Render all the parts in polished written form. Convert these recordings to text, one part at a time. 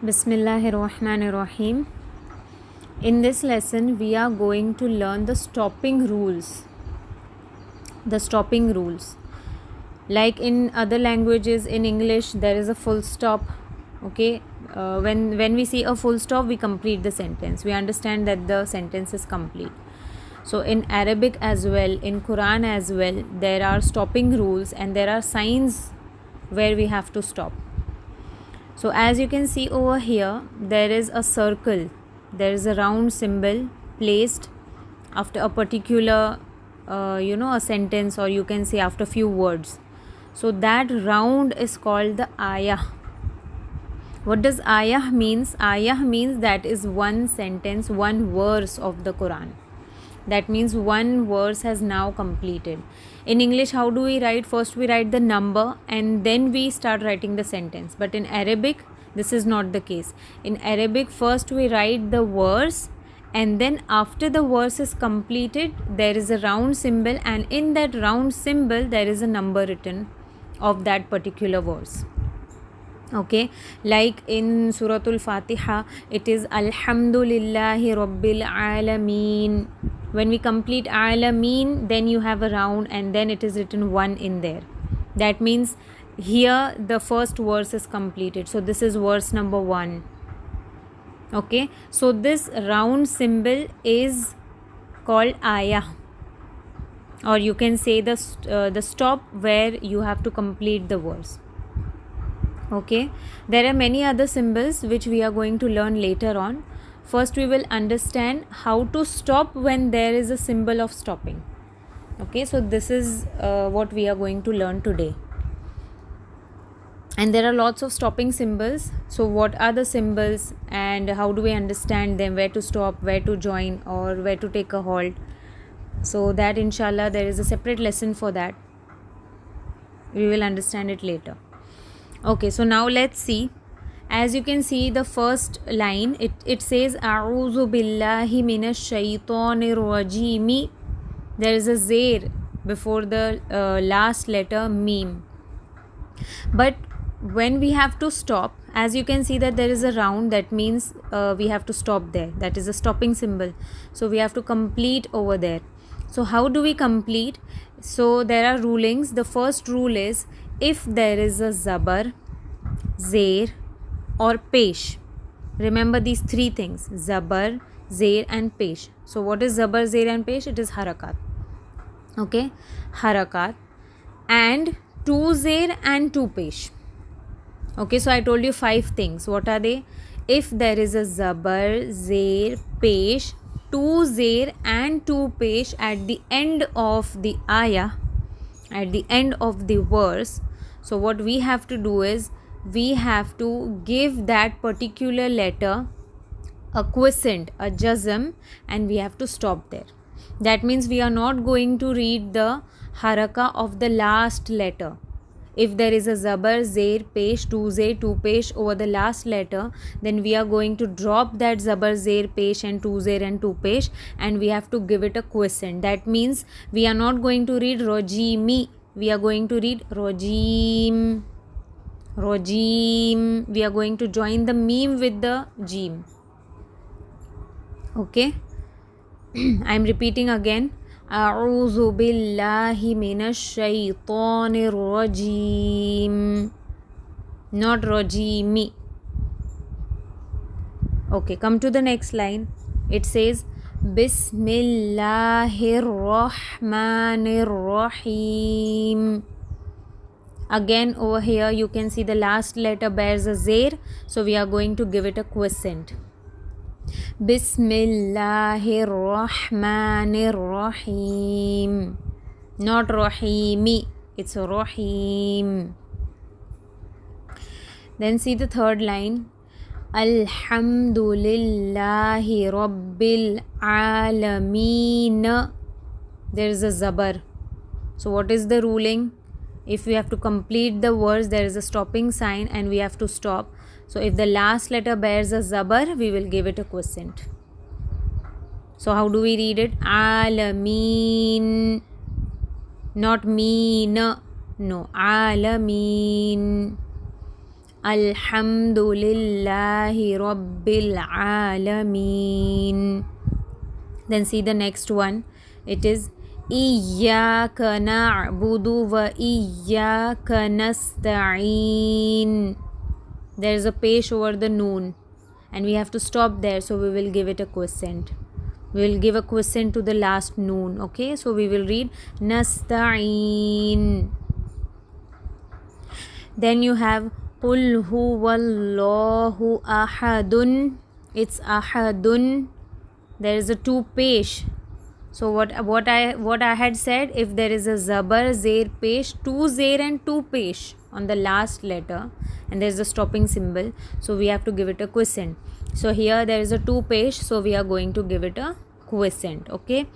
Bismillahirrahmanirrahim. In this lesson, we are going to learn the stopping rules. The stopping rules. Like in other languages, in English, there is a full stop. Okay. When we see a full stop, we complete the sentence. We understand that the sentence is complete. So in Arabic as well, in Quran as well, there are stopping rules and there are signs where we have to stop. So as you can see over here, there is a circle, there is a round symbol placed after a particular a sentence, or you can say after few words. So that round is called the ayah. What does ayah means? Ayah means that is one sentence, one verse of the Quran. That means one verse has now completed. In English, how do we write? First we write the number and then we start writing the sentence. But in Arabic, this is not the case. In Arabic, first we write the verse, and then after the verse is completed, there is a round symbol, and in that round symbol there is a number written of that particular verse. Okay, like in Suratul Fatiha, it is Alhamdulillahi Rabbil Alameen. When we complete Alameen, then you have a round and then it is written 1 in there. That means here the first verse is completed. So this is verse number 1. Okay, so this round symbol is called ayah, or you can say the stop where you have to complete the verse. Okay, there are many other symbols which we are going to learn later on. First we will understand how to stop when there is a symbol of stopping. Okay, so this is what we are going to learn today. And there are lots of stopping symbols. So what are the symbols and how do we understand them, where to stop, where to join, or where to take a halt? So that inshallah there is a separate lesson for that. We will understand it later. Okay, so now let's see. As you can see, the first line, it says A'udhu billahi minash shaitanir rajim. There is a zair before the last letter mim. But when we have to stop, as you can see that there is a round, that means we have to stop there. That is a stopping symbol. So we have to complete over there. So how do we complete? So there are rulings. The first rule is, if there is a zabar, zair or pesh. Remember these three things: zabar, zair and pesh. So what is zabar, zair and pesh? It is harakat. Okay, harakat, and two zair and two pesh. Okay, so I told you 5 things. What are they? If there is a zabar, zair, pesh, two zair and two pesh at the end of the ayah, at the end of the verse, so what we have to do is, we have to give that particular letter a quiescent, a jazm, and we have to stop there. That means we are not going to read the haraka of the last letter. If there is a zabar, zair, pesh, two zair, two pesh over the last letter, then we are going to drop that zabar, zair, pesh and two zair and two pesh, and we have to give it a quiescent. That means we are not going to read rojimi, we are going to read rojim. Rojim. We are going to join the meme with the jim. Okay. I am repeating again. A'udhu billahi minash shaitanir rajim. Not rajimi. Okay, come to the next line. It says Bismillahir Rahmanir Rahim. Again over here you can see the last letter bears a zair, so we are going to give it a quiescent. Bismillahir Rahmanir Rahim. Not Rahimi, it's Rahim. Then see the third line. Alhamdulillahi Rabbil Alameen. There is a zabar. So what is the ruling? If we have to complete the verse, there is a stopping sign and we have to stop. So if the last letter bears a zabar, we will give it a quiescent. So how do we read it? Alameen. Not mean. No. Alameen. Alhamdulillahi Rabbil Alameen. Then see the next one. It is Iyyaka na'budu wa iyyaka nasta'een. There is a pesh over the noon and we have to stop there, so we will give it a quiescent. We will give a quiescent to the last noon. Okay, so we will read nasta'een. Then you have Qul huwallahu ahadun. It's ahadun. There is a two pesh. So what I had said, if there is a zabar, zer, pesh, two zer and two pesh on the last letter, and there is a stopping symbol, so we have to give it a quiescent. So here there is a two pesh, so we are going to give it a quiescent. Okay,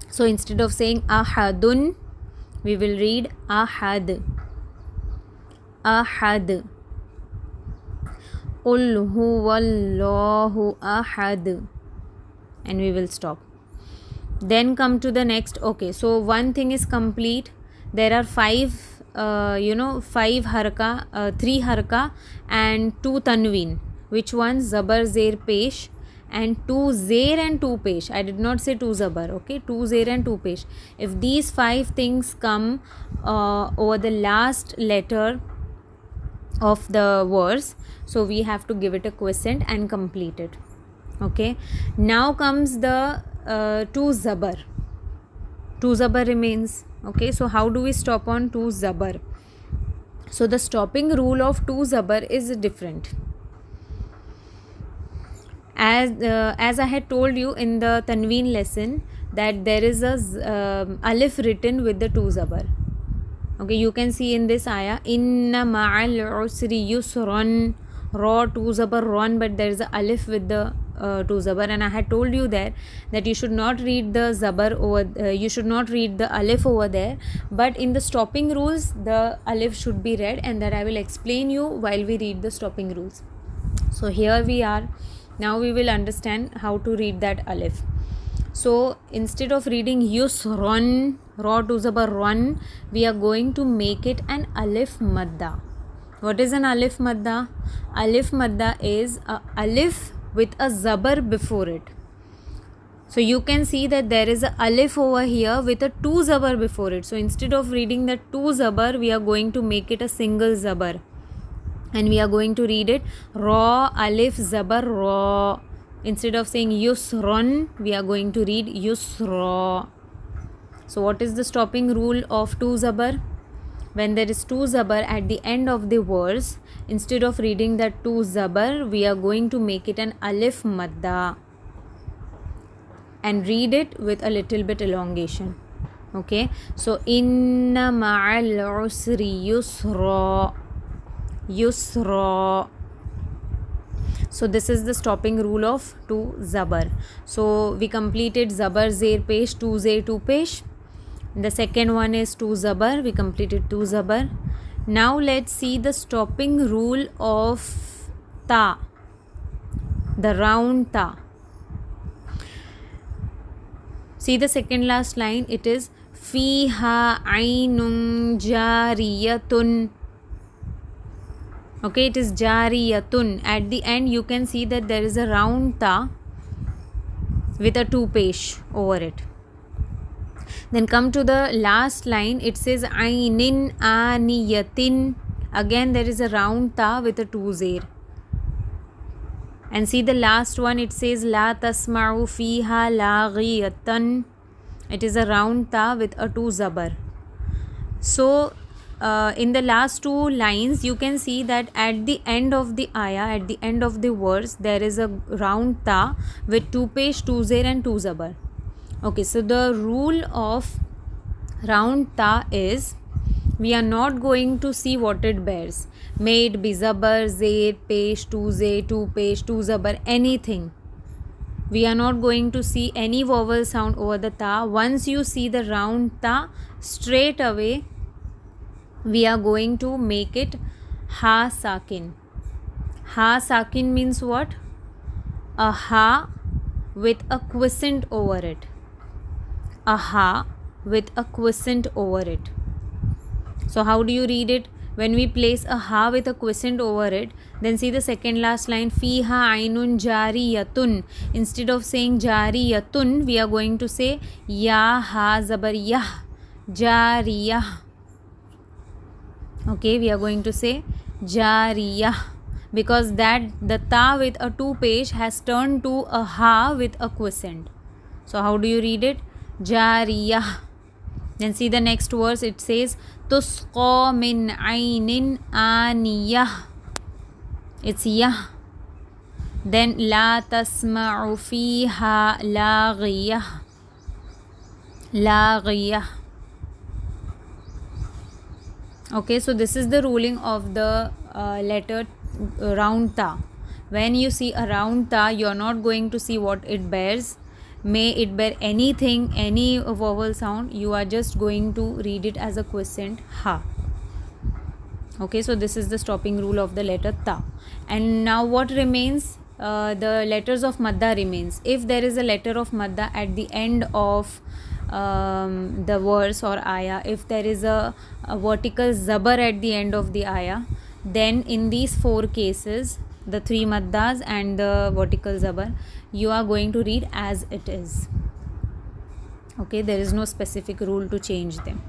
so instead of saying ahadun, we will read ahad. Ahad. Qul huwallahu ahad, and we will stop. Then come to the next. Okay, so one thing is complete. There are five haraka, three haraka and two tanween. Which one? Zabar, zer, pesh, and two zer and two pesh. I did not say two zabar. Okay, two zer and two pesh. If these five things come over the last letter of the verse, so we have to give it a quiescent and complete it. Okay, now comes the two zabar. Two zabar remains. Okay, so how do we stop on two zabar? So the stopping rule of two zabar is different. As I had told you in the tanween lesson, that there is a alif written with the two zabar. Okay, you can see in this ayah, inna ma'al usri yusran, raw two zabar ron, but there is a alif with the two zabar, and I had told you there that you should not read the zabar over, you should not read the alif over there, but in the stopping rules the alif should be read, and that I will explain you while we read the stopping rules. So here we are. Now we will understand how to read that alif. So instead of reading yusran, raw two zabar ron, we are going to make it an alif madda. What is an alif madda? Alif madda is a alif with a zabar before it. So you can see that there is a alif over here with a two zabar before it. So instead of reading the two zabar, we are going to make it a single zabar, and we are going to read it raw alif zabar raw. Instead of saying yusron, we are going to read yusra. So what is the stopping rule of two zabar? When there is two zabar at the end of the verse, instead of reading that two zabar, we are going to make it an alif madda and read it with a little bit elongation. Okay, so inna ma'al usri yusra, yusra. So this is the stopping rule of two zabar. So we completed zabar, zer, pesh, two zer, two pesh. The second one is two zabar. We completed two zabar. Now let's see the stopping rule of ta, the round ta. See the second last line. It is fiha ainun jariyatun. Okay, it is jariyatun. At the end you can see that there is a round ta with a two pesh over it. Then come to the last line. It says ainin aniyatin. Again there is a round ta with a two zer. And see the last one. It says la tasma'u fiha laghiyatan. It is a round ta with a two zabar. So in the last two lines you can see that at the end of the ayah, at the end of the verse, there is a round ta with two pesh, two zer and two zabar. Okay, so the rule of round ta is, we are not going to see what it bears. May it be zabar, zer, pesh, two zer, two pesh, two zabar, anything. We are not going to see any vowel sound over the ta. Once you see the round ta, straight away we are going to make it ha sakin. Ha sakin means what? A ha with a quiescent over it. A ha with a quiescent over it. So how do you read it? when we place a ha with a quiescent over it, then see the second last line, fiha ainun jariyatun. Instead of saying jariyatun, we are going to say ya ha zabar yah, jariyah. Okay, we are going to say jariyah, because that the ta with a two pesh has turned to a ha with a quiescent. So how do you read it? Jariyah. Then see the next verse, it says tusqa min aynin aniyah. It's yah. Then la tasma'u fiha laghiyah. Laghiyah. Okay, so this is the ruling of the letter round ta. When you see a round ta, you are not going to see what it bears. May it bear anything, any vowel sound, you are just going to read it as a quiescent ha. Okay, so this is the stopping rule of the letter ta. And now what remains? The letters of madda remains. If there is a letter of madda at the end of the verse or ayah, if there is a vertical zabar at the end of the ayah, then in these four cases, the three maddas and the vertical zabar, you are going to read as it is. Okay, there is no specific rule to change them.